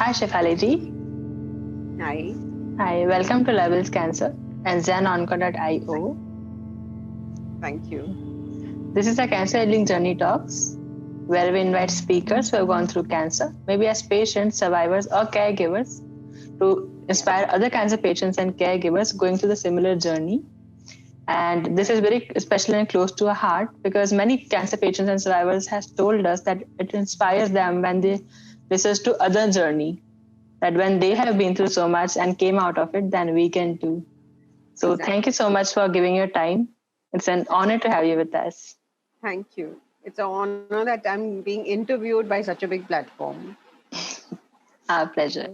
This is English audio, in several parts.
Hi, Shefali ji. Hi. Hi, welcome to Levels Cancer and ZenOnco.io. Thank you. This is a Cancer Healing Journey Talks, where we invite speakers who have gone through cancer, maybe as patients, survivors, or caregivers, to inspire other cancer patients and caregivers going through the similar journey. And this is very special and close to our heart because many cancer patients and survivors has told us that it inspires them when they listen to other journey. That when they have been through so much and came out of it, then we can too. So thank you so much for giving your time. It's an honor to have you with us. Thank you. It's an honor that I'm being interviewed by such a big platform. Our pleasure.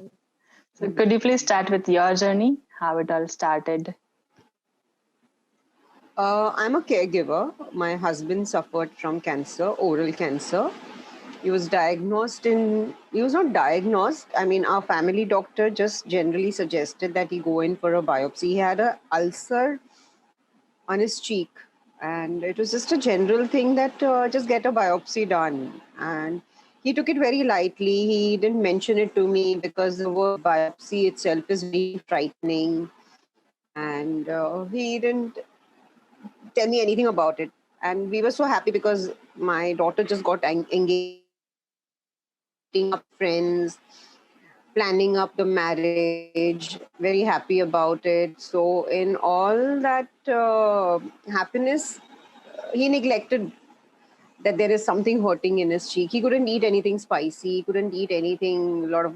So could you please start with your journey, how it all started? I'm a caregiver. My husband suffered from cancer, oral cancer. He was not diagnosed. I mean, our family doctor just generally suggested that he go in for a biopsy. He had an ulcer on his cheek, and it was just a general thing that just get a biopsy done. And he took it very lightly. He didn't mention it to me because the word biopsy itself is very frightening, and he didn't tell me anything about it. And we were so happy because my daughter just got engaged. We were meeting up friends, planning up the marriage, very happy about it. So in all that happiness, he neglected that there is something hurting in his cheek. He couldn't eat anything spicy. He couldn't eat anything a lot of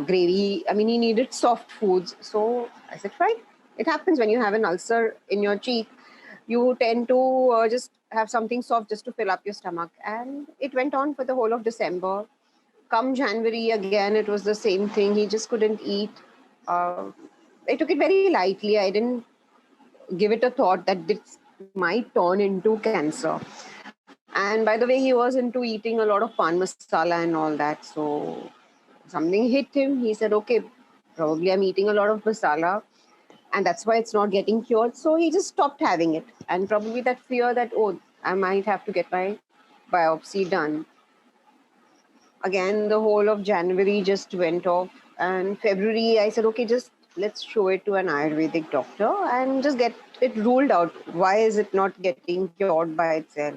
gravy. I mean, he needed soft foods. So I said, fine. It happens when you have an ulcer in your cheek. You tend to just have something soft just to fill up your stomach. And it went on for the whole of December. Come January again, it was the same thing. He just couldn't eat. Uh, I took it very lightly. I didn't give it a thought that this might turn into cancer. And by the way, he was into eating a lot of pan masala and all that. So something hit him. He said, okay, probably I'm eating a lot of masala and that's why it's not getting cured. So he just stopped having it. And probably that fear that, oh, I might have to get my biopsy done. Again, the whole of January just went off. And February, I said, okay, just let's show it to an Ayurvedic doctor and just get it ruled out. Why is it not getting cured by itself?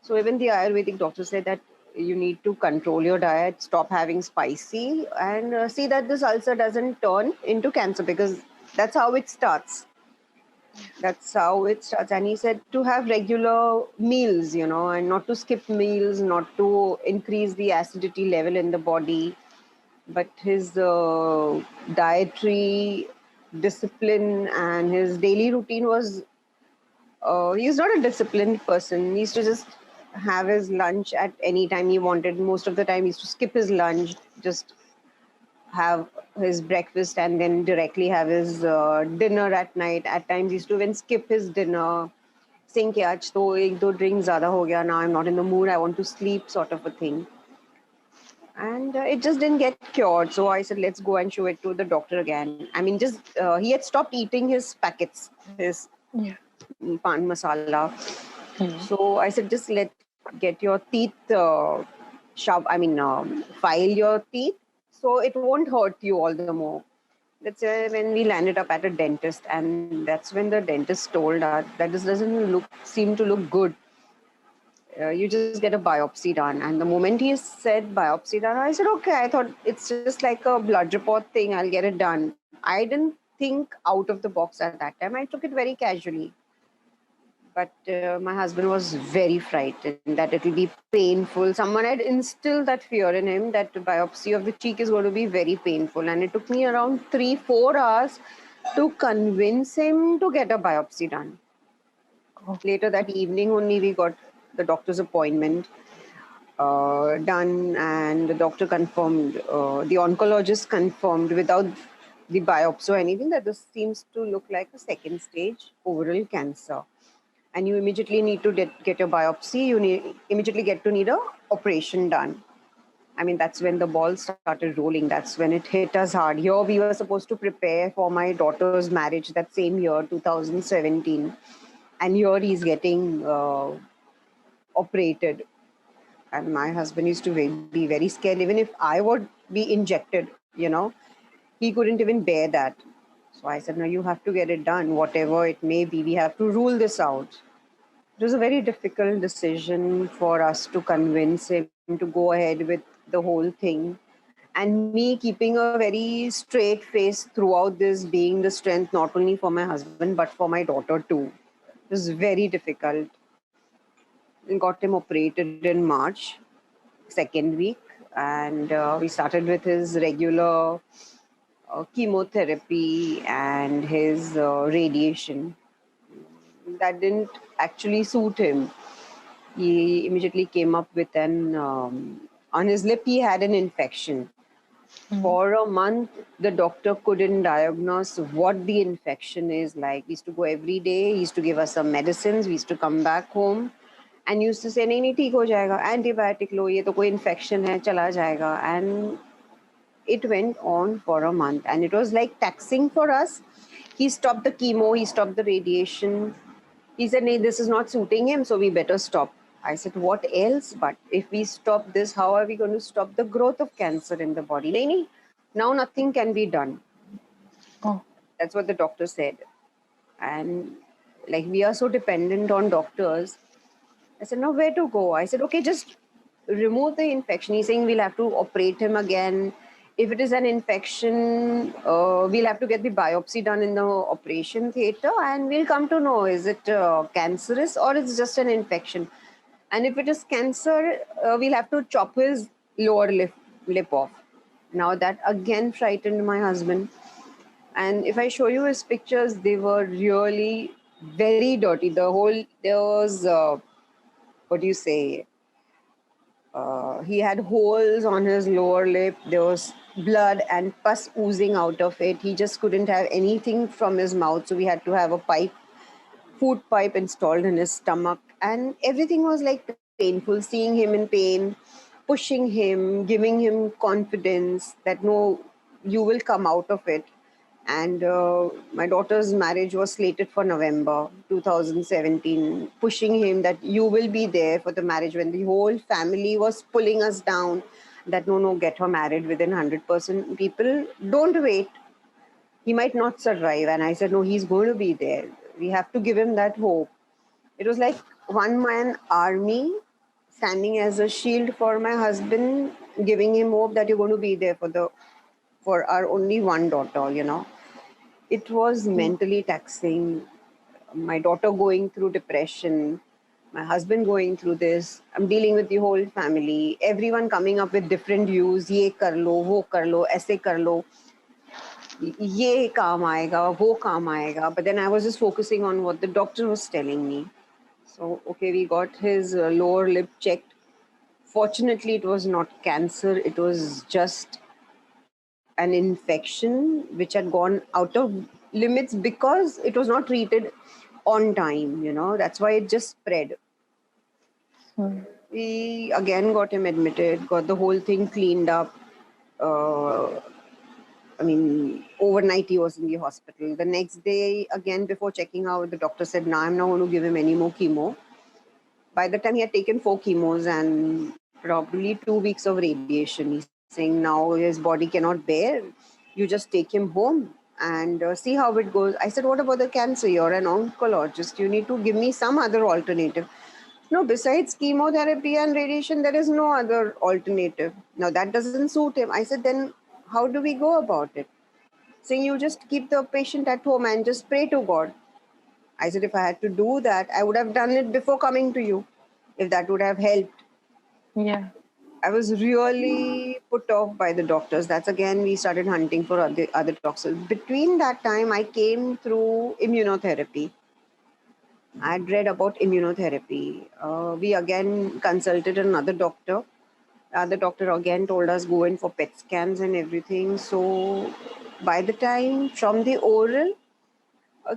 So even the Ayurvedic doctor said that you need to control your diet, stop having spicy, and see that this ulcer doesn't turn into cancer because that's how it starts. That's how it starts. And he said to have regular meals, and not to skip meals, not to increase the acidity level in the body. But his dietary discipline and his daily routine was he's not a disciplined person. He used to just have his lunch at any time he wanted. Most of the time, he used to skip his lunch, just have his breakfast, and then directly have his dinner at night. At times, he used to even skip his dinner, saying कि आज तो एक दो drink ज़्यादा हो गया. Now I'm not in the mood. I want to sleep, sort of a thing. And it just didn't get cured. So I said, let's go and show it to the doctor again. I mean, just he had stopped eating his packets, his pan masala. So I said, just get your teeth file your teeth so it won't hurt you all the more. That's when we landed up at a dentist, and that's when the dentist told us that this doesn't seem to look good. You just get a biopsy done. And the moment he said biopsy done, I said, okay. I thought it's just like a blood report thing. I'll get it done. I didn't think out of the box at that time. I took it very casually. But my husband was very frightened that it will be painful. Someone had instilled that fear in him that the biopsy of the cheek is going to be very painful. And it took me around 3-4 hours to convince him to get a biopsy done. Later that evening only we got the doctor's appointment done, and the doctor confirmed, the oncologist confirmed without the biopsy or anything that this seems to look like a second stage oral cancer. And you immediately need to get a biopsy. You immediately need a operation done. I mean, that's when the ball started rolling. That's when it hit us hard. Here we were supposed to prepare for my daughter's marriage that same year, 2017. And here he's getting operated. And my husband used to be very scared. Even if I would be injected, he couldn't even bear that. So I said, no, you have to get it done, whatever it may be. We have to rule this out. It was a very difficult decision for us to convince him to go ahead with the whole thing. And me keeping a very straight face throughout this, being the strength not only for my husband but for my daughter too. It was very difficult. We got him operated in March, second week, and we started with his regular chemotherapy and his radiation. That didn't actually suit him. He immediately came up with on his lip, he had an infection. For a month, the doctor couldn't diagnose what the infection is like. We used to go every day. He used to give us some medicines. We used to come back home and used to say, नहीं ठीक हो जाएगा, antibiotic लो, ये तो कोई infection है, चला जाएगा. And it went on for a month, and it was like taxing for us. He stopped the chemo, he stopped the radiation. He said, "Nee, this is not suiting him, so we better stop." I said, "What else? But if we stop this, how are we going to stop the growth of cancer in the body?" Nee, nee, now nothing can be done. Oh. That's what the doctor said. And like we are so dependent on doctors. I said, "Now where to go?" I said, "Okay, just remove the infection." He's saying we'll have to operate him again. If it is an infection, we'll have to get the biopsy done in the operation theater, and we'll come to know is it cancerous or it's just an infection. And if it is cancer, we'll have to chop his lower lip off. Now that again frightened my husband. And if I show you his pictures, they were really very dirty. There was, what do you say? He had holes on his lower lip. There was blood and pus oozing out of it. He just couldn't have anything from his mouth. So we had to have a food pipe installed in his stomach. And everything was like painful, seeing him in pain, pushing him, giving him confidence that no, you will come out of it. And my daughter's marriage was slated for November 2017, pushing him that you will be there for the marriage, when the whole family was pulling us down that no, no, get her married within 100%. People, don't wait. He might not survive. And I said, no, he's going to be there. We have to give him that hope. It was like one man army standing as a shield for my husband, giving him hope that you're going to be there for our only one daughter. It was mentally taxing. My daughter going through depression, my husband going through this. I'm dealing with the whole family. Everyone coming up with different views. ये कर लो, वो कर लो, ऐसे कर लो. ये काम आएगा, वो काम आएगा. But then I was just focusing on what the doctor was telling me. So, okay, we got his lower lip checked. Fortunately, it was not cancer. It was just an infection which had gone out of limits because it was not treated on time. That's why it just spread. We again got him admitted, got the whole thing cleaned up. Overnight he was in the hospital. The next day, again, before checking out, the doctor said, no, I'm not going to give him any more chemo. By the time he had taken 4 chemos and probably 2 weeks of radiation, he's saying now his body cannot bear. You just take him home and see how it goes. I said, what about the cancer? You're an oncologist. You need to give me some other alternative. No, besides chemotherapy and radiation, there is no other alternative. Now that doesn't suit him. I said, then how do we go about it? Saying you just keep the patient at home and just pray to God. I said, if I had to do that, I would have done it before coming to you, if that would have helped. Yeah. I was really put off by the doctors. That's again, we started hunting for other doctors. Between that time, I came through immunotherapy. I'd read about immunotherapy. We again consulted another doctor. The other doctor again told us go in for PET scans and everything. So by the time from the oral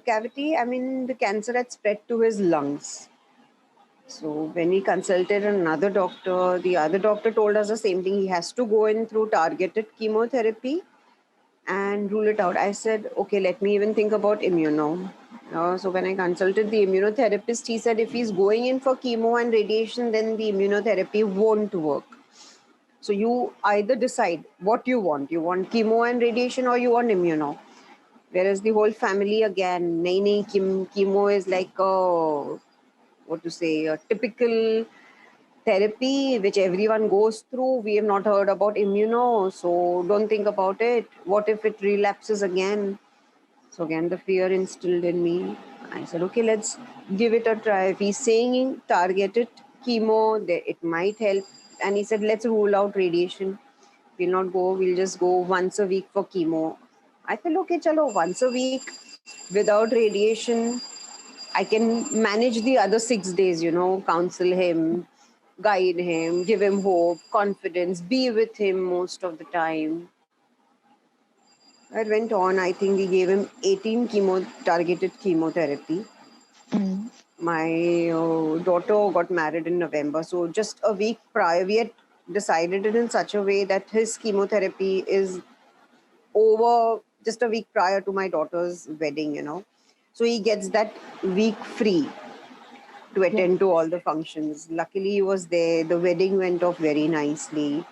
cavity, the cancer had spread to his lungs. So when we consulted another doctor, the other doctor told us the same thing. He has to go in through targeted chemotherapy and rule it out. I said, okay, let me even think about immuno. So when I consulted the immunotherapist, he said if he's going in for chemo and radiation, then the immunotherapy won't work. So you either decide what you want. You want chemo and radiation or you want immuno. Whereas the whole family again, nahi, chemo is like what to say, a typical therapy which everyone goes through. We have not heard about immuno, so don't think about it. What if it relapses again? So again, the fear instilled in me. I said, okay, let's give it a try. If he's saying targeted chemo, it might help. And he said, let's rule out radiation. We'll not go, we'll just go once a week for chemo. I said, okay, chalo, once a week without radiation, I can manage the other 6 days, counsel him, guide him, give him hope, confidence, be with him most of the time. It went on. I think we gave him 18 targeted chemotherapy. Mm. My daughter got married in November. So just a week prior, we had decided it in such a way that his chemotherapy is over just a week prior to my daughter's wedding. So he gets that week free to attend to all the functions. Luckily, he was there. The wedding went off very nicely.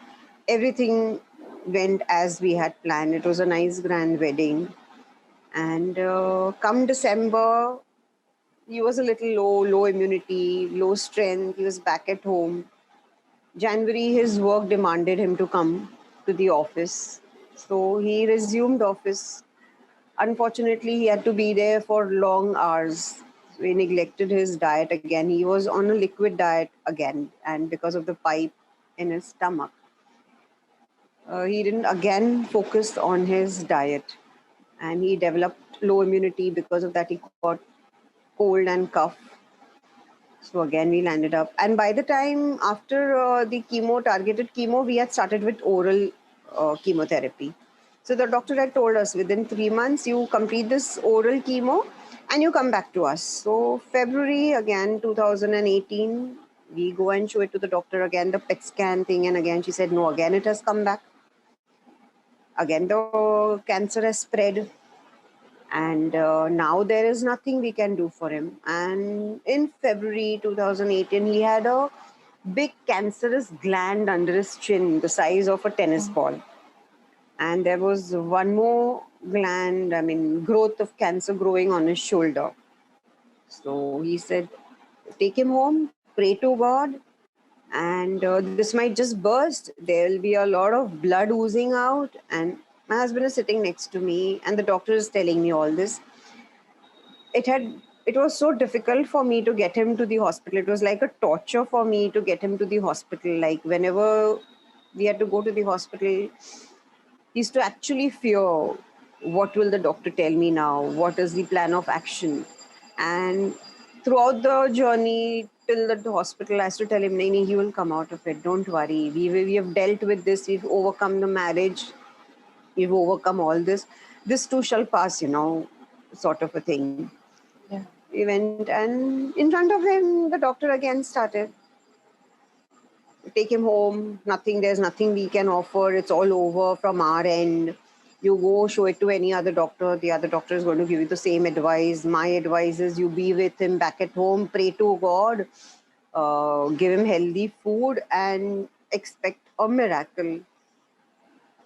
Everything went as we had planned. It was a nice, grand wedding. And come December, he was a little low immunity, low strength. He was back at home. January, his work demanded him to come to the office. So he resumed office. Unfortunately, he had to be there for long hours. So he neglected his diet again. He was on a liquid diet again, and because of the pipe in his stomach, he didn't again focus on his diet, and he developed low immunity. Because of that, he got cold and cough. So again, we landed up, and by the time after the targeted chemo, we had started with oral chemotherapy. So the doctor had told us within 3 months, you complete this oral chemo and you come back to us. So February again, 2018, we go and show it to the doctor again, the PET scan thing. And again, she said, no, again, it has come back. Again, the cancer has spread. And now there is nothing we can do for him. And in February 2018, he had a big cancerous gland under his chin, the size of a tennis ball. And there was one more gland, growth of cancer growing on his shoulder. So he said, take him home, pray to God, and this might just burst. There will be a lot of blood oozing out. And my husband is sitting next to me, and the doctor is telling me all this. It was so difficult for me to get him to the hospital. It was like a torture for me to get him to the hospital. Like whenever we had to go to the hospital, he used to actually fear, what will the doctor tell me now? What is the plan of action? And throughout the journey till the hospital, I used to tell him, Naini, he will come out of it. Don't worry. We have dealt with this. We've overcome the marriage. We've overcome all this. This too shall pass, sort of a thing. Yeah. We went, and in front of him, the doctor again started. Take him home. There's nothing we can offer. It's all over from our end. You go show it to any other doctor. The other doctor is going to give you the same advice. My advice is you be with him back at home, pray to God, give him healthy food, and expect a miracle.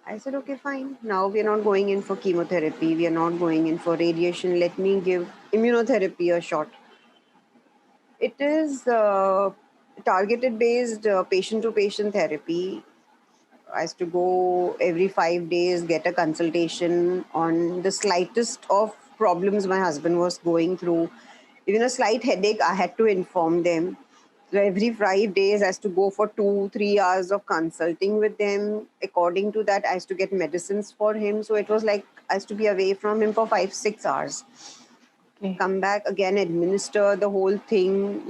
I said, okay, fine. Now we are not going in for chemotherapy. We are not going in for radiation. Let me give immunotherapy a shot. It is targeted based patient to patient therapy. I used to go every 5 days, get a consultation on the slightest of problems my husband was going through. Even a slight headache, I had to inform them. So every 5 days, I used to go for 2-3 hours of consulting with them. According to that, I used to get medicines for him. So it was like I used to be away from him for 5-6 hours. Okay. Come back again, administer the whole thing,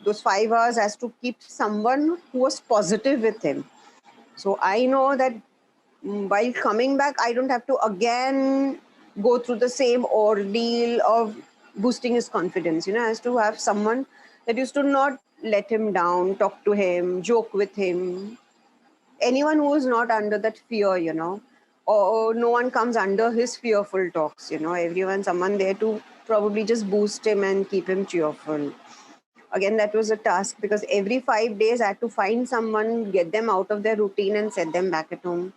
those 5 hours has to keep someone who was positive with him. So I know that while coming back, I don't have to again go through the same ordeal of boosting his confidence. I has to have someone that used to not let him down, talk to him, joke with him. Anyone who is not under that fear, or no one comes under his fearful talks. Someone there to probably just boost him and keep him cheerful. Again, that was a task because every 5 days I had to find someone, get them out of their routine and set them back at home.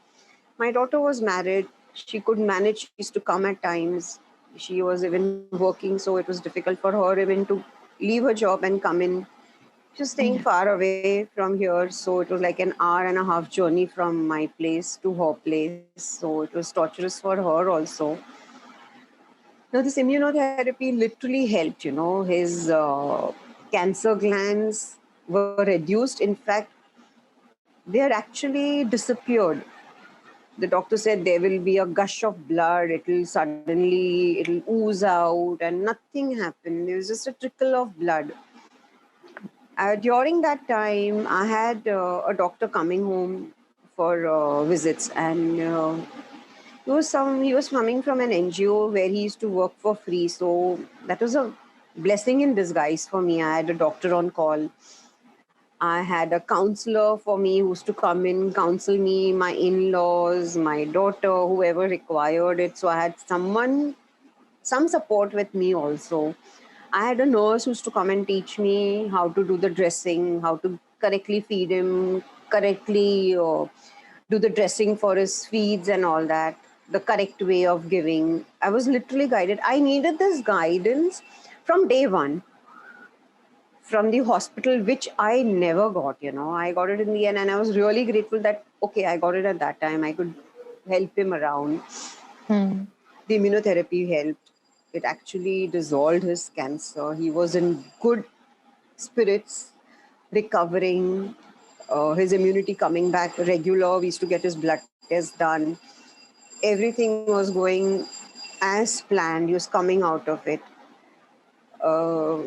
My daughter was married. She could manage. She used to come at times. She was even working, so it was difficult for her even to leave her job and come in. She was staying far away from here, so it was like an hour and a half journey from my place to her place. So it was torturous for her also. Now, this immunotherapy literally helped, his cancer glands were reduced. In fact, they had actually disappeared. The doctor said there will be a gush of blood, it'll ooze out, and nothing happened. There was just a trickle of blood. During that time, I had a doctor coming home for visits, and he was coming from an NGO where he used to work for free. So that was a blessing in disguise for me. I had a doctor on call. I had a counselor for me who used to come in, counsel me, my in-laws, my daughter, whoever required it. So I had some support with me also. I had a nurse who used to come and teach me how to do the dressing, how to correctly feed him, correctly do the dressing for his feeds and all that, the correct way of giving. I was literally guided. I needed this guidance from day one from the hospital, which I never got. I got it in the end, and I was really grateful that, okay, I got it at that time. I could help him around. Hmm. The immunotherapy helped. It actually dissolved his cancer. He was in good spirits, recovering, his immunity coming back regular. We used to get his blood test done. Everything was going as planned. He was coming out of it. Uh,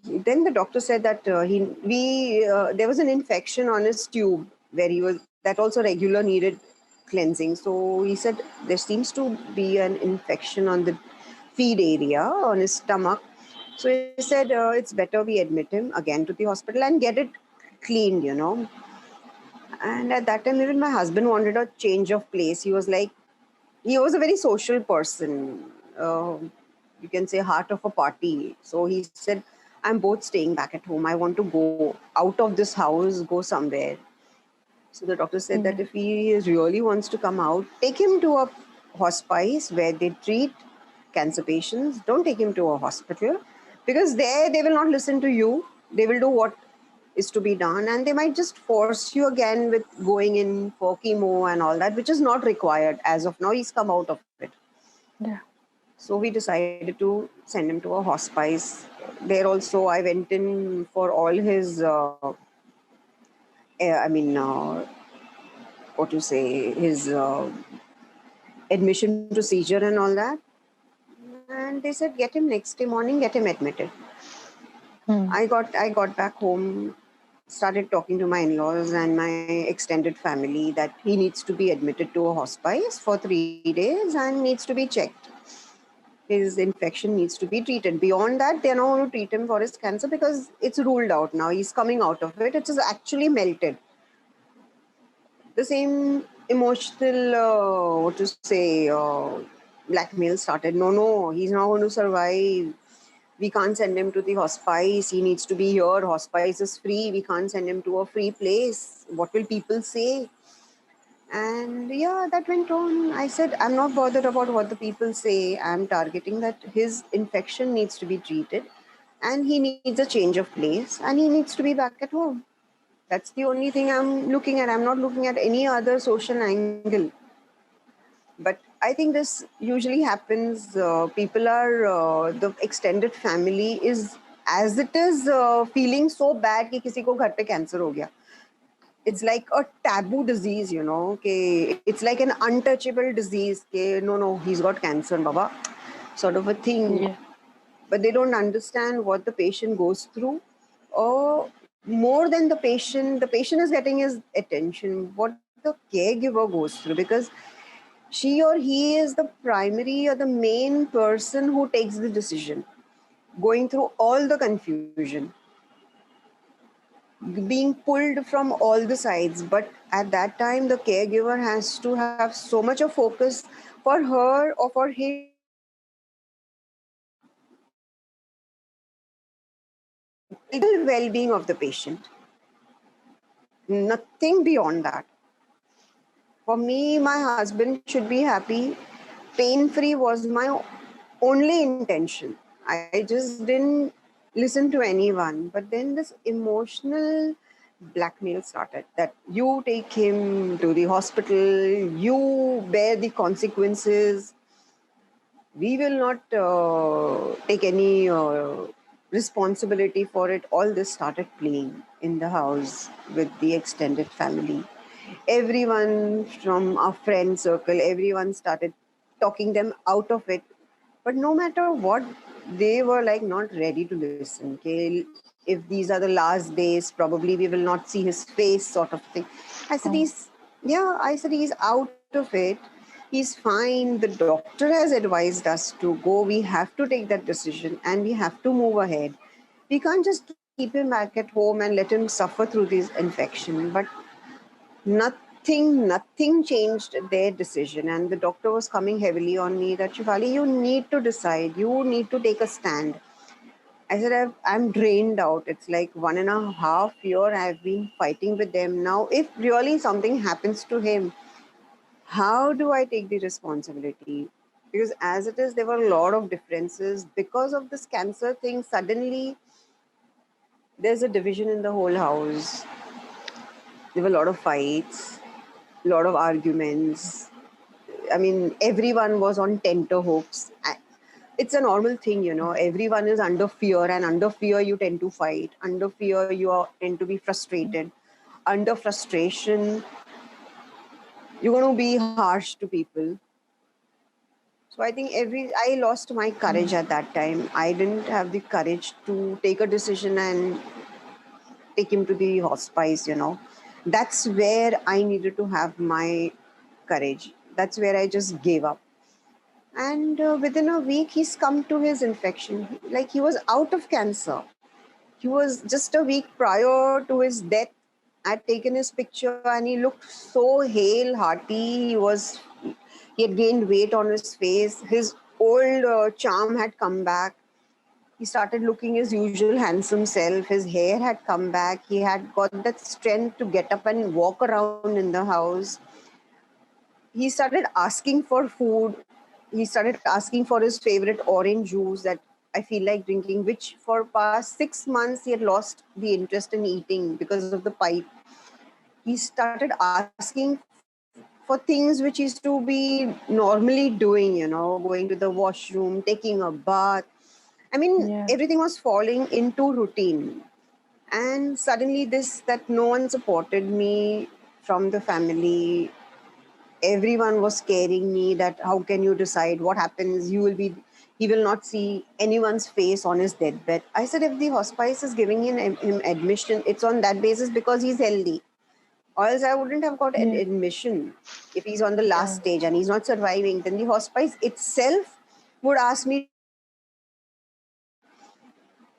then the doctor said that there was an infection on his tube where he was, that also regular needed cleansing. So he said there seems to be an infection on the feed area on his stomach. So he said it's better we admit him again to the hospital and get it cleaned. And at that time, even my husband wanted a change of place. He was like, he was a very social person. You can say heart of a party. So he said, I'm both staying back at home. I want to go out of this house, go somewhere. So the doctor said that if he really wants to come out, take him to a hospice where they treat cancer patients. Don't take him to a hospital because there they will not listen to you. They will do what is to be done, and they might just force you again with going in for chemo and all that, which is not required as of now. He's come out of it. Yeah. So we decided to send him to a hospice. There also, I went in for all his, what to say, his admission procedure and all that. And they said, get him next day morning, get him admitted. I got back home, started talking to my in-laws and my extended family that he needs to be admitted to a hospice for 3 days and needs to be checked. His infection needs to be treated. Beyond that, they're not going to treat him for his cancer because it's ruled out now. He's coming out of it. It is actually melted. The same emotional, what to say, blackmail started. No, he's not going to survive. We can't send him to the hospice. He needs to be here. Hospice is free. We can't send him to a free place. What will people say? And yeah, that went on. I said, I'm not bothered about what the people say. I'm targeting that his infection needs to be treated and he needs a change of place and he needs to be back at home. That's the only thing I'm looking at. I'm not looking at any other social angle. But I think this usually happens. People are, the extended family is, as it is feeling so bad कि किसी को घर पे cancer हो गया. It's like a taboo disease, it's like an untouchable disease. No, he's got cancer, Baba, sort of a thing. Yeah. But they don't understand what the patient goes through. Or more than the patient is getting his attention, what the caregiver goes through, because she or he is the primary or the main person who takes the decision, going through all the confusion. being pulled from all the sides. But at that time, the caregiver has to have so much of focus for her or for him well-being of the patient. Nothing beyond that. For me, my husband should be happy. Pain-free was my only intention. I just didn't listen to anyone. But then this emotional blackmail started that you take him to the hospital, you bear the consequences. We will not take any responsibility for it. All this started playing in the house with the extended family. Everyone from our friend circle, everyone started talking them out of it. But no matter what, they were like not ready to listen. Okay, if these are the last days, probably we will not see his face, sort of thing. I said, he's out of it. He's fine. The doctor has advised us to go. We have to take that decision and we have to move ahead. We can't just keep him back at home and let him suffer through this infection. But nothing changed their decision. And the doctor was coming heavily on me that, Shivali, you need to decide. You need to take a stand. I said, I'm drained out. It's like 1.5 years I've been fighting with them. Now, if really something happens to him, how do I take the responsibility? Because as it is, there were a lot of differences. Because of this cancer thing, suddenly there's a division in the whole house. There were a lot of fights, a lot of arguments. I mean, everyone was on tenterhooks. It's a normal thing, Everyone is under fear, and under fear, you tend to fight. Under fear, tend to be frustrated. Under frustration, you're going to be harsh to people. So I think I lost my courage at that time. I didn't have the courage to take a decision and take him to the hospice. That's where I needed to have my courage. That's where I just gave up. And within a week, he's come to his infection. Like he was out of cancer. He was just a week prior to his death. I'd taken his picture and he looked so hale, hearty. He had gained weight on his face. His old charm had come back. He started looking his usual handsome self. His hair had come back. He had got that strength to get up and walk around in the house. He started asking for food. He started asking for his favorite orange juice that I feel like drinking, which for past 6 months he had lost the interest in eating because of the pipe. He started asking for things which is to be normally doing, going to the washroom, taking a bath. I mean, Yeah. everything was falling into routine. And suddenly that no one supported me from the family. Everyone was scaring me that how can you decide what happens? He will not see anyone's face on his deathbed. I said, if the hospice is giving him admission, it's on that basis because he's healthy. Or else I wouldn't have got Yeah. admission. If he's on the last Yeah. stage and he's not surviving, then the hospice itself would ask me to take him to admission.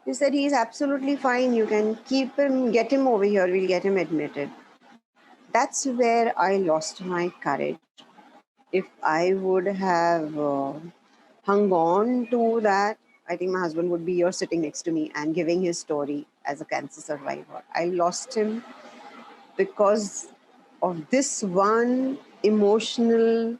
He said he's absolutely fine. You can keep him, get him over here. We'll get him admitted. That's where I lost my courage. If I would have hung on to that, I think my husband would be here sitting next to me and giving his story as a cancer survivor. I lost him because of this one emotional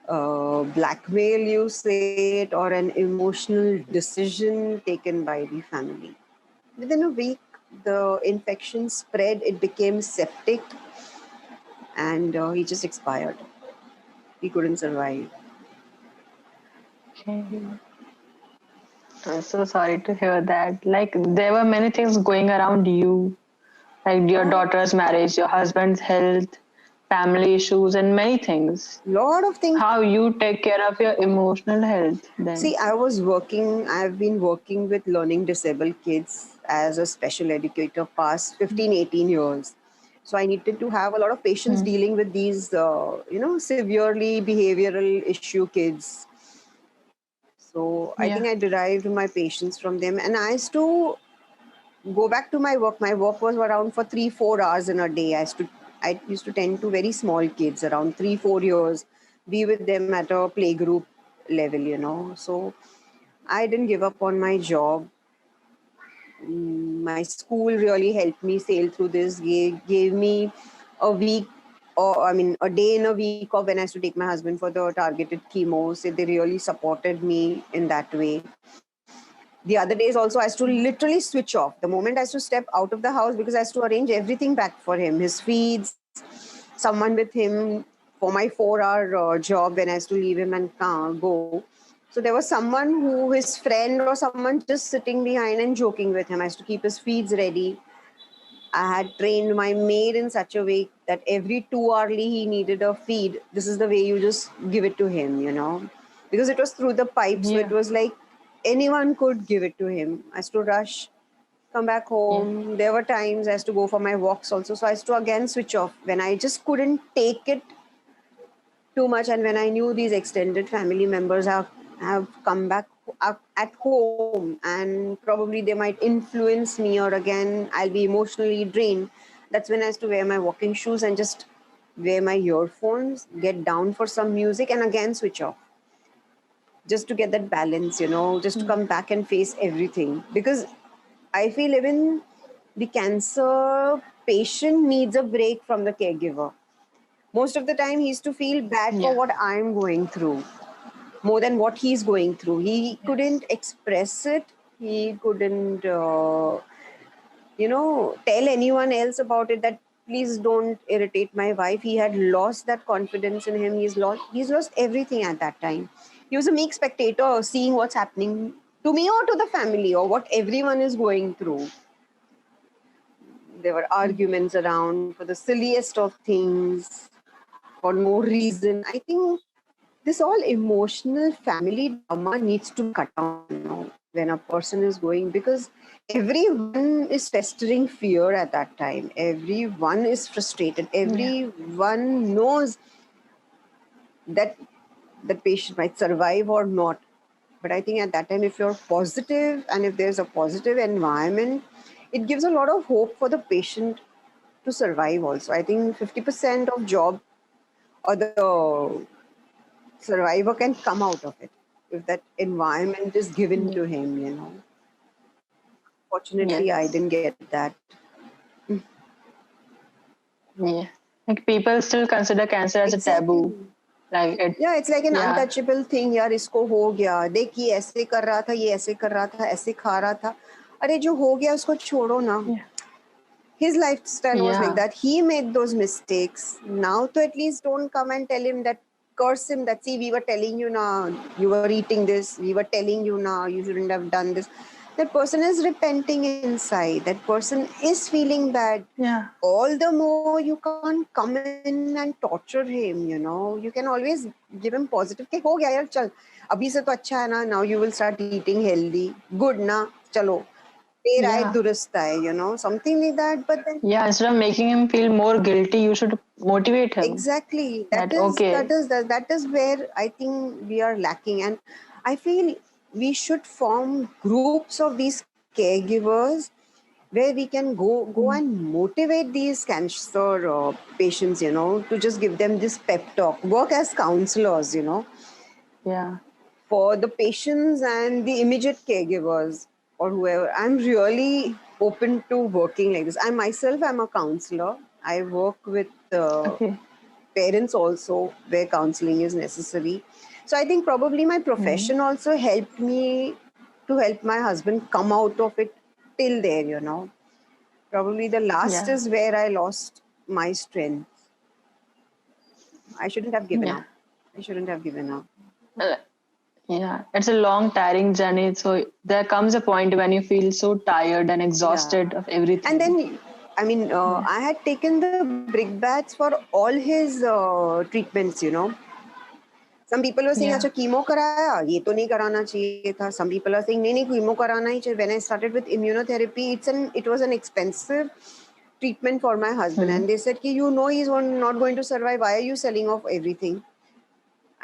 blackmail, you say it, or an emotional decision taken by the family. Within a week, the infection spread, it became septic, and he just expired. He couldn't survive. Okay. I'm so sorry to hear that. Like there were many things going around you, like your daughter's marriage, your husband's health, family issues, and many things. Lot of things. How you take care of your emotional health then? See, I've been working with learning disabled kids as a special educator past 15, 18 years. So I needed to have a lot of patience Hmm. dealing with these, severely behavioral issue kids. So I Yeah. think I derived my patience from them. And I used to go back to my work. My work was around for 3-4 hours in a day. I used to tend to very small kids around 3-4 years, be with them at a playgroup level, So I didn't give up on my job. My school really helped me sail through this, gave me a week, or I mean, a day in a week of when I used to take my husband for the targeted chemo. So they really supported me in that way. The other days also, I used to literally switch off. The moment I used to step out of the house, because I used to arrange everything back for him, his feeds, someone with him for my 4 hour job when I used to leave him and go. So there was someone who, his friend or someone just sitting behind and joking with him. I used to keep his feeds ready. I had trained my maid in such a way that every 2 hourly he needed a feed. This is the way you just give it to him, because it was through the pipe. So it Yeah. was like anyone could give it to him. I used to rush, come back Yeah. home. There were times I used to go for my walks also. So I used to again switch off when I just couldn't take it too much. And when I knew these extended family members have come back at home, and probably they might influence me, or again I'll be emotionally drained, that's when I used to wear my walking shoes and just wear my earphones, get down for some music, and again switch off, just to get that balance, just to come back and face everything. Because I feel even the cancer patient needs a break from the caregiver. Most of the time he used to feel bad for Yeah. what I'm going through more than what he's going through. He Yes. couldn't express it. He couldn't, tell anyone else about it, that please don't irritate my wife. He had lost that confidence in him. He's lost everything at that time. He was a meek spectator seeing what's happening to me or to the family or what everyone is going through. There were arguments around for the silliest of things, for no reason. I think this all emotional family drama needs to be cut down, when a person is going, because everyone is festering fear at that time. Everyone is frustrated. Yeah. Everyone knows that the patient might survive or not. But I think at that time, if you're positive and if there's a positive environment, it gives a lot of hope for the patient to survive also. I think 50% of job or the survivor can come out of it if that environment is given Yeah. to him. Fortunately, I Yes. didn't get that. Yeah. Like people still consider cancer as a taboo. Exactly. Like it. Yeah, it's like an Yeah. untouchable thing. यार इसको हो गया, देख ये ऐसे कर रहा था, ये ऐसे कर रहा था, ऐसे खा रहा था. अरे जो हो गया उसको छोड़ो ना. Yeah. His lifestyle was like Yeah. that. He made those mistakes. Now, to at least don't come and tell him that, curse him that, see, we were telling you now, you were eating this, we were telling you now, you shouldn't have done this. That person is repenting inside. That person is feeling bad. Yeah. All the more you can't come in and torture him. You can always give him positive. Ke, ho gaya yaar, chal. Abhi se to acha hai na, now you will start eating healthy. Good na, chalo. तेरा है Yeah. दुरुस्त है, something like that. But then Yeah. Instead of making him feel more guilty, you should motivate him. exactly, that That is that okay. is that is where I think we are lacking, and I feel we should form groups of these caregivers where we can go Mm. and motivate these cancer patients, to just give them this pep talk, work as counselors, Yeah. for the patients and the immediate caregivers or whoever. I'm really open to working like this. I myself am a counselor. I work with Okay. parents also where counseling is necessary. So I think probably my Mm. profession also helped me to help my husband come out of it till there, Probably the last Yeah. is where I lost my strength. I shouldn't have given Yeah. up. I shouldn't have given up. Uh, Yeah. It's a long, tiring journey. So there comes a point when you feel so tired and Yeah. exhausted of And everything. then, I mean, Yeah. I had taken the brickbats for all his treatments. Some people were saying, Yeah. "अच्छा chemo कराया, ये तो नहीं कराना चाहिए था." Some people are saying, "नहीं नहीं कीमो कराना ही चाहिए." When I started with immunotherapy, it was an expensive treatment for my husband, Hmm. and they said, "कि he's not going to survive. Why are you selling off everything?"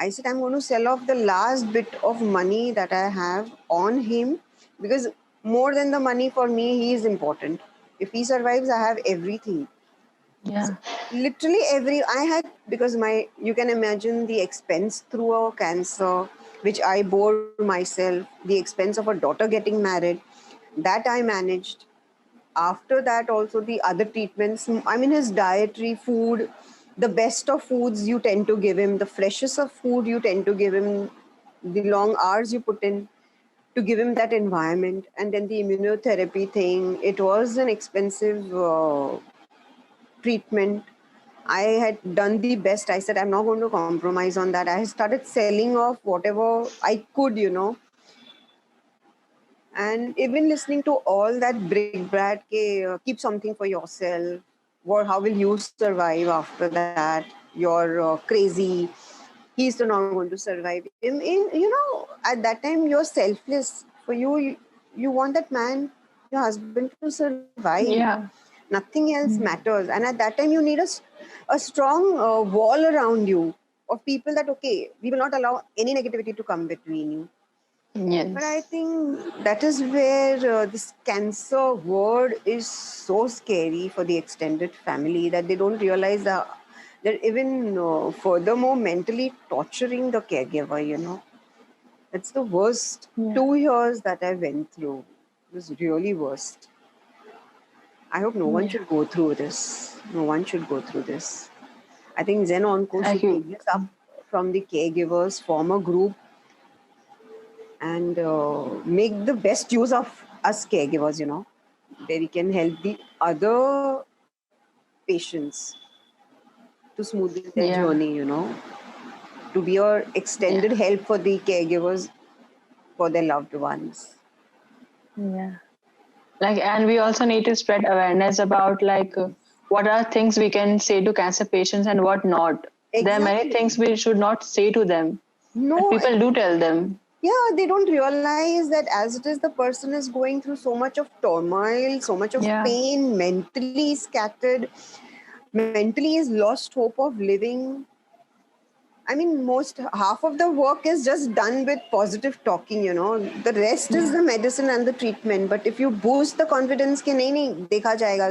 I said, "I'm going to sell off the last bit of money that I have on him, because more than the money for me, he is important. If he survives, I have everything. Yeah. Literally I had, because you can imagine the expense through a cancer, which I bore myself, the expense of a daughter getting married, that I managed. After that also the other treatments, I mean his dietary food, the best of foods you tend to give him, the freshest of food you tend to give him, the long hours you put in to give him that environment, and then the immunotherapy thing. It was an expensive treatment. I had done the best. I said, I'm not going to compromise on that. I started selling off whatever I could, and even listening to all that brick brat, keep something for yourself. How will you survive after that? You're crazy. He's still not going to survive. At that time, you're selfless. For you want that man, your husband, to survive. Yeah. Nothing else matters. And at that time, you need a strong wall around you of people that, okay, we will not allow any negativity to come between you. But I Yes. think that is where this cancer word is so scary for the extended family, that they don't realize that they're even furthermore mentally torturing the caregiver. It's the worst Yeah. 2 years that I went through. It was really worst. I hope no one Yeah. should go through this. No one should go through this. I think Zen Onco Like should you. take this up from the caregivers, form a group, and make the best use of us caregivers, where we can help the other patients to smoothen their Yeah. journey, to be a Yeah. extended help for the caregivers for their loved ones. Yeah. Like, and we also need to spread awareness about what are things we can say to cancer patients and what not. There are many Exactly. things we should not say to them, but No, people do tell them. yeah, they don't realize that as it is, the person is going through so much of turmoil, so much of Yeah. pain, mentally scattered, mentally is lost hope of living. I mean, most half of the work is just done with positive talking. The rest is Yeah. the medicine and the treatment. But if you boost the confidence, कि नहीं नहीं देखा जाएगा,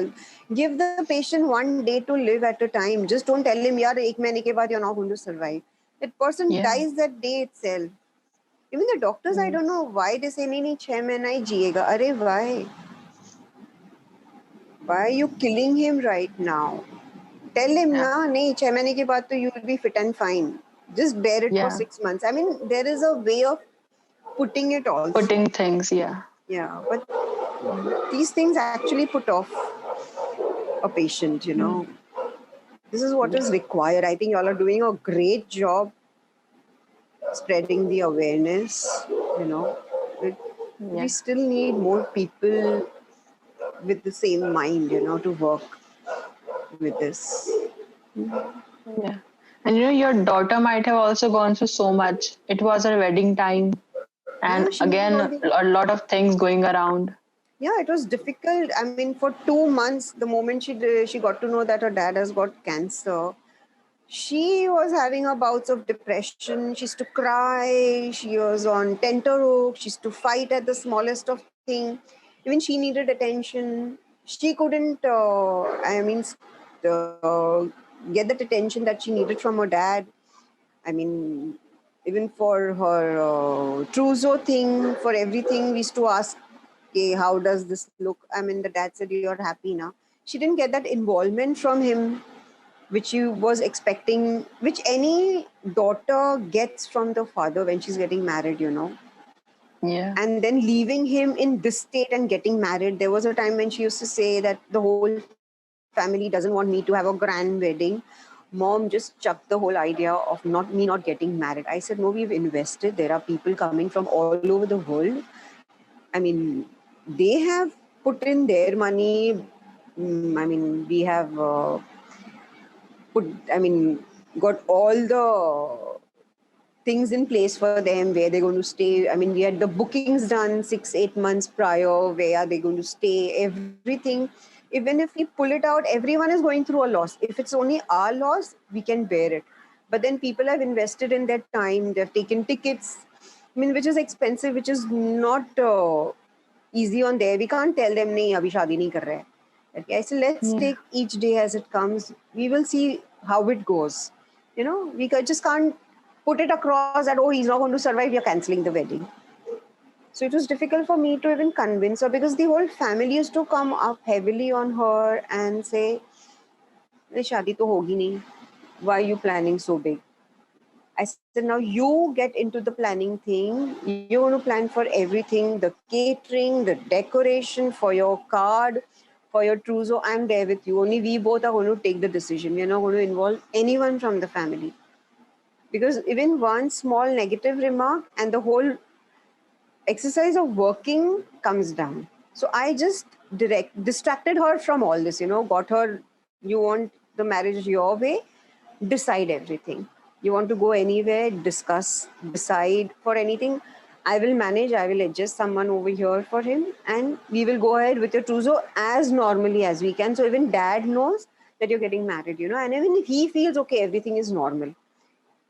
give the patient one day to live at a time. Just don't tell him, यार एक महीने के बाद you're not going to survive. That person Yeah. dies that day itself. Even the doctors, I don't Yes. know why they say नहीं नहीं 6 महीना ही जिएगा. अरे why? Why are you killing him right now? Tell him Yeah. na, nahi, 6 महीने के बाद तो you will be fit and fine. Just bear it for Yeah. 6 months. I mean, there is a way of putting it also. Putting things. Yeah. Yeah, but these things actually put off a patient. Mm. This is what is Yeah. required. I think y'all are doing a great job spreading the awareness. But we Yeah. still need more people with the same mind, to work with this. Yeah. And your daughter might have also gone through so much. It was her wedding time, Yeah, and she was again, on the a lot of things going around. Yeah, it was difficult. I mean, for 2 months, the moment she got to know that her dad has got cancer, she was having her bouts of depression. She used to cry. She was on tenterhooks. She used to fight at the smallest of thing. Even she needed attention. She couldn't. Get that attention that she needed from her dad. I mean, even for her trousseau thing, for everything, we used to ask, okay, how does this look? I mean, the dad said, you're happy now. She didn't get that involvement from him, which you was expecting, which any daughter gets from the father when she's getting married. Yeah. And then leaving him in this state and getting married. There was a time when she used to say that the whole family doesn't want me to have a grand wedding. Mom just chucked the whole idea of not getting married. I said, no, we've invested. There are people coming from all over the world. I mean, they have put in their money. I mean, we have got all the things in place for them, where they're going to stay. I mean, we had the bookings done 6-8 months prior. Where are they going to stay? Everything. Even if we pull it out, everyone is going through a loss. If it's only our loss, we can bear it. But then people have invested in their time. They've taken tickets. I mean, which is expensive, which is not easy on there. We can't tell them, nahi, abhi shaadi nahi kar rahe. Okay, so let's Yeah. take each day as it comes. We will see how it goes. We just can't put it across that, oh, he's not going to survive, you're canceling the wedding. So it was difficult for me to even convince her because the whole family used to come up heavily on her and say, "Nahi, shaadi to hogi nahi. Why are you planning so big?" I said, now you get into the planning thing. You're going to plan for everything, the catering, the decoration, for your card, for your trousseau. I'm there with you. Only we both are going to take the decision. We're not going to involve anyone from the family. Because even one small negative remark and the whole exercise of working comes down. So I just distracted her from all this, got her, you want the marriage your way, decide everything. You want to go anywhere, discuss, decide for anything. I will manage, I will adjust someone over here for him, and we will go ahead with your trousseau as normally as we can. So even dad knows that you're getting married, and even he feels okay, everything is normal.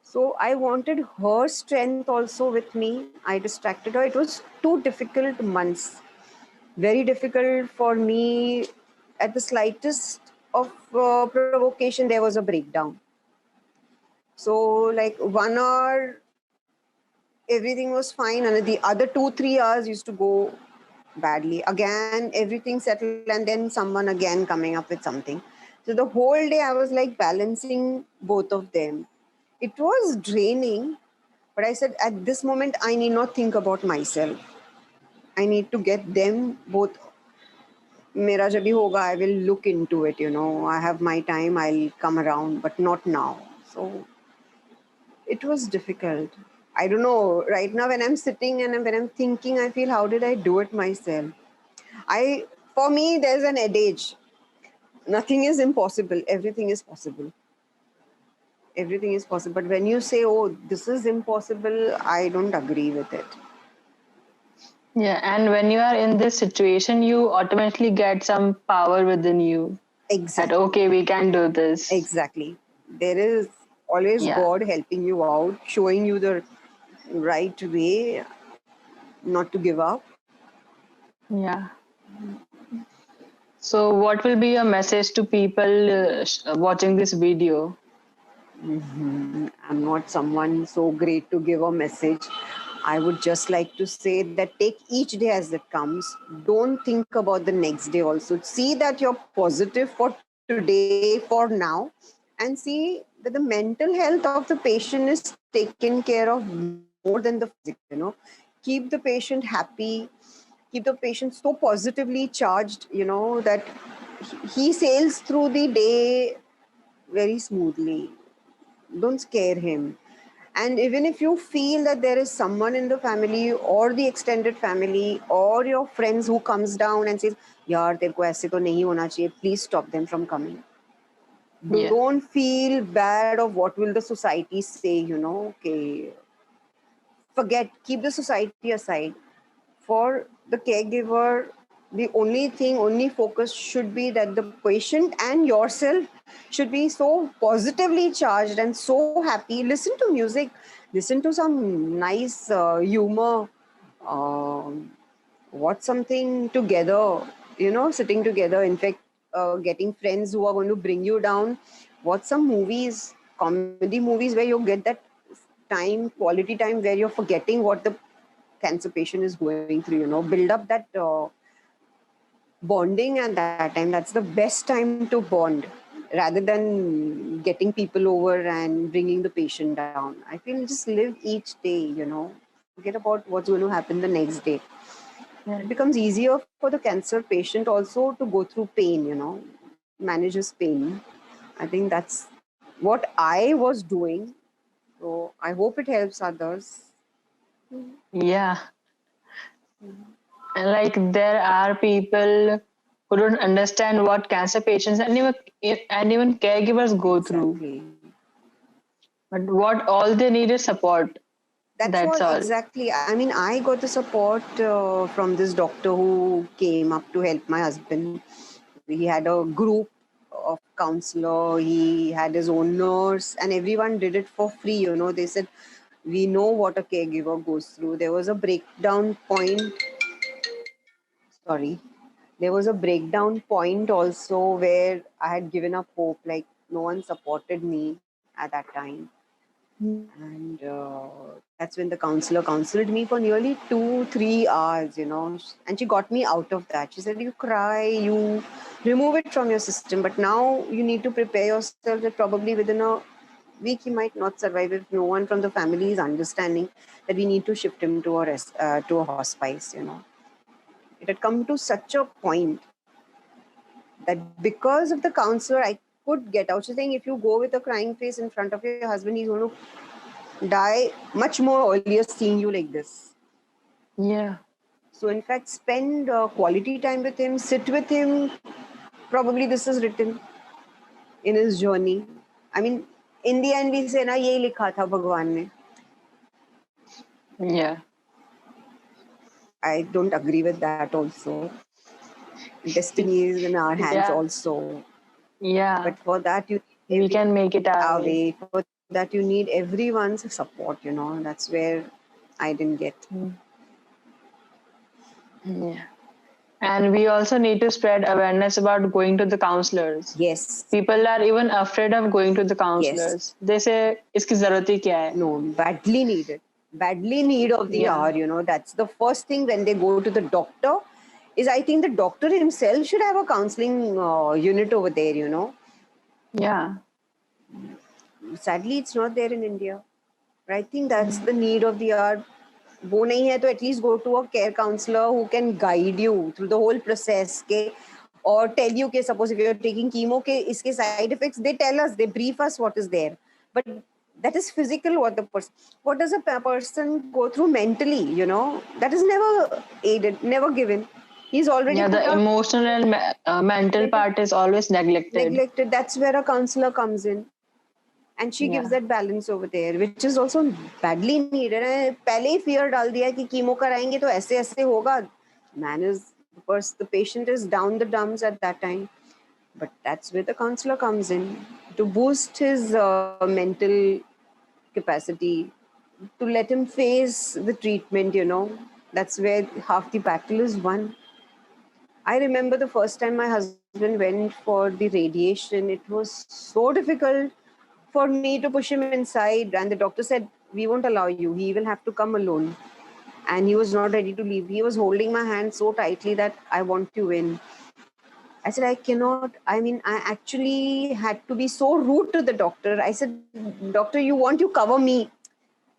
So I wanted her strength also with me. I distracted her. It was 2 difficult months. Very difficult for me. At the slightest of provocation, there was a breakdown. So, like 1 hour, everything was fine, and the other 2-3 hours used to go badly. Again, everything settled, and then someone again coming up with something. So the whole day, I was like balancing both of them. It was draining, but I said, at this moment, I need not think about myself. I need to get them both. Mera jab bhi hoga, I will look into it. I have my time. I'll come around, but not now. So it was difficult. I don't know. Right now, when I'm sitting and when I'm thinking, I feel, how did I do it myself? For me, there's an adage. Nothing is impossible. Everything is possible. Everything is possible. But when you say, oh, this is impossible, I don't agree with it. Yeah, and when you are in this situation, you automatically get some power within you. That Exactly. okay, we can do this. Exactly. There is always Yeah, God helping you out, showing you the right way, not to give up. yeah. So, what will be your message to people watching this video? I'm not someone so great to give a message. I would just like to say that take each day as it comes. Don't think about the next day also. See that you're positive for today, for now, and see that the mental health of the patient is taken care of more than the physical. Keep the patient happy, keep the patient so positively charged, that he sails through the day very smoothly. Don't scare him. And even if you feel that there is someone in the family or the extended family or your friends who comes down and says, yaar, terko aise to nahi hona chahiye, please stop them from coming. Yeah, Don't feel bad of what will the society say, okay. Forget, keep the society aside. For the caregiver, the only focus should be that the patient and yourself should be so positively charged and so happy. Listen to music, listen to some nice humor, um, watch something together, sitting together. In fact, getting friends who are going to bring you down, watch some movies, comedy movies where you get that quality time where you're forgetting what the cancer patient is going through. Build up that bonding at that time. That's the best time to bond, rather than getting people over and bringing the patient down. I feel just live each day. Forget about what's going to happen the next day. yeah, It becomes easier for the cancer patient also to go through pain. Manages pain. I think that's what I was doing. So I hope it helps others. yeah. And like there are people who don't understand what cancer patients and even caregivers go through. Exactly. But what all they need is support. That's That's what all. exactly. I mean, I got the support from this doctor who came up to help my husband. He had a group of counselor. He had his own nurse, and everyone did it for free. They said, "We know what a caregiver goes through." There was a breakdown point. sorry, there was a breakdown point also where I had given up hope. Like no one supported me at that time. And that's when the counselor counseled me for nearly 2-3 hours, and she got me out of that. She said, you cry, you remove it from your system, but now you need to prepare yourself that probably within a week he might not survive if no one from the family is understanding that we need to shift him to to a hospice. It had come to such a point that because of the counselor, I could get out. She's saying if you go with a crying face in front of your husband, he's going to die much more earlier seeing you like this. Yeah. So, in fact, spend quality time with him, sit with him. Probably this is written in his journey. I mean, in the end, we say, na, yehi likha tha Bhagwan ne. Yeah. I don't agree with that also. Destiny is in our hands Yeah. also. Yeah. But for that, you We can make it our way. way. For that, you need everyone's support, That's where I didn't get. Yeah. And we also need to spread awareness about going to the counselors. Yes. People are even afraid of going to the counselors. They say, iski zarurat hi kya hai? No, badly needed. Badly need of the hour, That's the first thing when they go to the doctor. Is I think the doctor himself should have a counseling unit over there, Yeah. Sadly, it's not there in India. I think that's the need of the hour. वो नहीं है तो at least go to a care counselor who can guide you through the whole process or tell you कि suppose if you're taking chemo के इसके side effects, they tell us, they brief us what is there. But that is physical. What does a person go through mentally? That is never aided, never given. He's already the emotional and mental part is always neglected. That's where a counselor comes in. And she gives that balance over there, which is also badly needed. पहले ही fear डाल दिया कि chemo कराएंगे तो ऐसे ऐसे होगा. Man is, because the patient is down the dumps at that time. But that's where the counselor comes in to boost his mental capacity, to let him face the treatment, That's where half the battle is won. I remember the first time my husband went for the radiation. It was so difficult for me to push him inside, and the doctor said, we won't allow you. He will have to come alone. And he was not ready to leave. He was holding my hand so tightly that I want you in. I said, I cannot. I mean, I actually had to be so rude to the doctor. I said, doctor, you want to cover me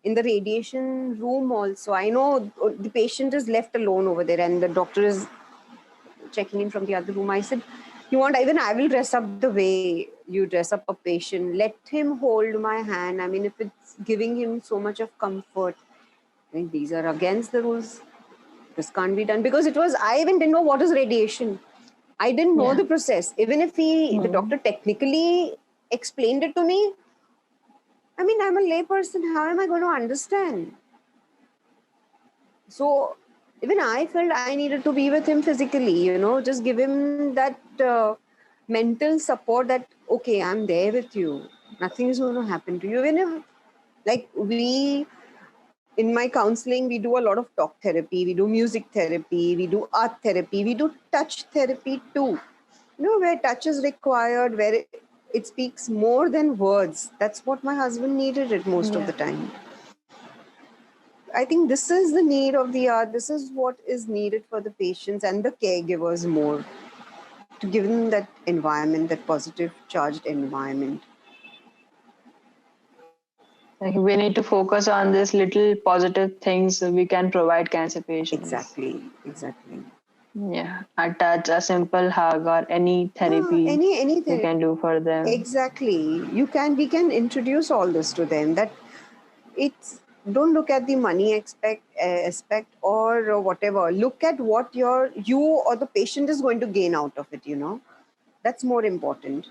in the radiation room also. I know the patient is left alone over there and the doctor is checking in from the other room. I said, you want, even I will dress up the way you dress up a patient. Let him hold my hand. I mean, if it's giving him so much of comfort, I think these are against the rules. This can't be done because I even didn't know what is radiation. I didn't know the process. Even if the doctor technically explained it to me, I mean, I'm a lay person. How am I going to understand? So even I felt I needed to be with him physically, just give him that mental support that, okay, I'm there with you. Nothing is going to happen to you. Even if, like in my counseling, we do a lot of talk therapy, we do music therapy, we do art therapy, we do touch therapy too. Where touch is required, where it speaks more than words. That's what my husband needed it most of the time. I think this is the need of the hour. This is what is needed for the patients and the caregivers more, to give them that environment, that positive charged environment. Like we need to focus on these little positive things we can provide cancer patients. Exactly. Yeah, a touch, a simple hug, or any therapy anything we can do for them. Exactly. We can introduce all this to them. That it's, don't look at the money aspect or whatever. Look at what you or the patient is going to gain out of it. That's more important.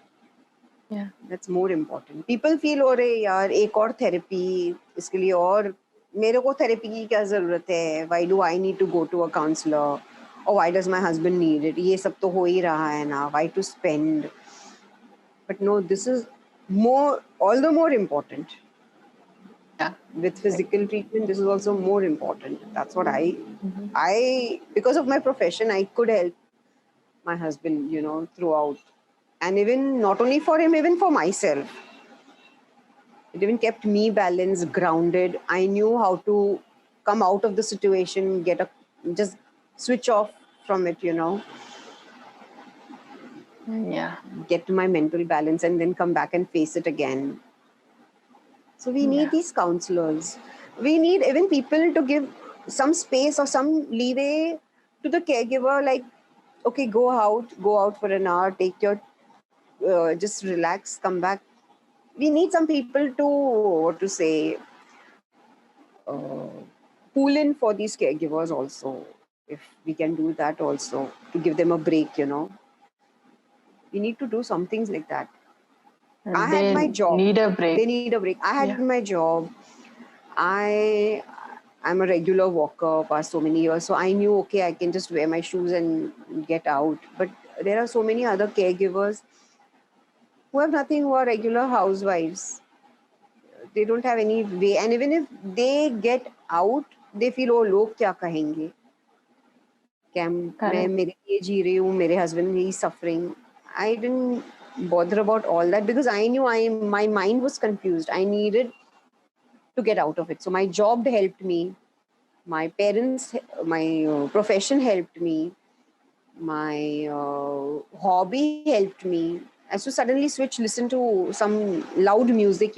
Yeah, that's more important. People feel, अरे यार एक और therapy इसके लिए और मेरे को therapy की क्या जरूरत है? Why do I need to go to a counselor? Or why does my husband need it? ये सब तो हो ही रहा है ना. Why to spend? But no, this is all the more important. Yeah. With physical treatment, this is also more important. That's what Mhm. because of my profession, I could help my husband, throughout. And even not only for him, even for myself. It even kept me balanced, grounded. I knew how to come out of the situation, just switch off from it, Yeah. get to my mental balance and then come back and face it again. So we need Yeah. these counselors. We need even people to give some space or some leeway to the caregiver, like, okay, go out for an hour, take your, just relax, come back. We need some people to, what to say, uh, pull in for these caregivers also. If we can do that also, to give them a break, we need to do some things like that. I And had they my job. need a They break. need a break. I had Yeah. my job. I'm a regular walker past so many years, so I knew, okay, I can just wear my shoes and get out. But there are so many other caregivers who have nothing, who are regular housewives. They don't have any way, and even if they get out, they feel, oh, लोग क्या कहेंगे? कि मैं Correct. मेरे लिए जी रही हूँ, मेरे husband is suffering. I didn't bother about all that because I knew my mind was confused. I needed to get out of it. So my job helped me. My parents, my profession helped me. My hobby helped me. As to suddenly switch, listen to some loud music,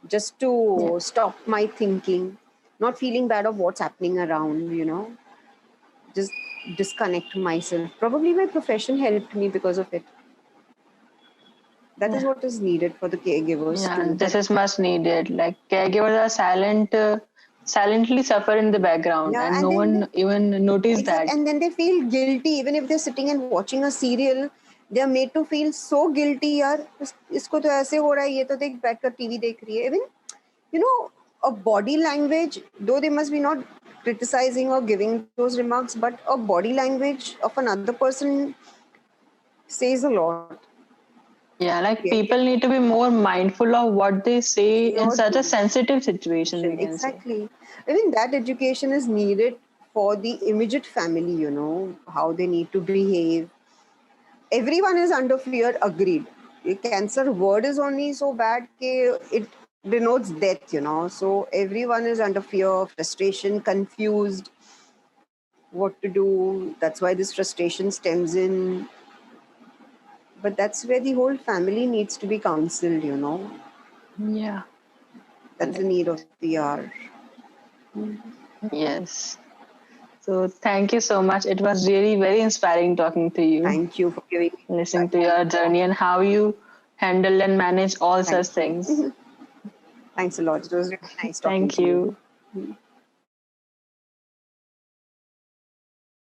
just Yeah. to stop my thinking, not feeling bad of what's happening around, just disconnect myself. Probably my profession helped me because of it. That is Yeah. what is needed for the caregivers Yeah. too. This That is much needed. Like caregivers are silently suffer in the background, yeah, and and no then one even notice exactly, that. and then they feel guilty even if they're sitting and watching a serial. They are made to feel so guilty. यार इसको तो ऐसे हो रहा है ये तो देख बैठकर टीवी देख रही है. Even a body language, though they must be not criticizing or giving those remarks, but a body language of another person says a lot. Yeah, like Yeah, people need to be more mindful of what they say say in or such a do. sensitive situation, we can say. Exactly. Even that education is needed for the immediate family, how they need to behave. Everyone is under fear, agreed. A cancer word is only so bad that it denotes death, So everyone is under fear, frustration, confused, what to do. That's why this frustration stems in. But that's where the whole family needs to be counseled, Yeah, That's the correct. need of the hour. Yes. So thank you so much. It was really very inspiring talking to you, Thank you for giving me this listening to your platform. journey and how you handle and manage all such Thank things. you. Thanks a lot. It was really nice talking Thank to you. you.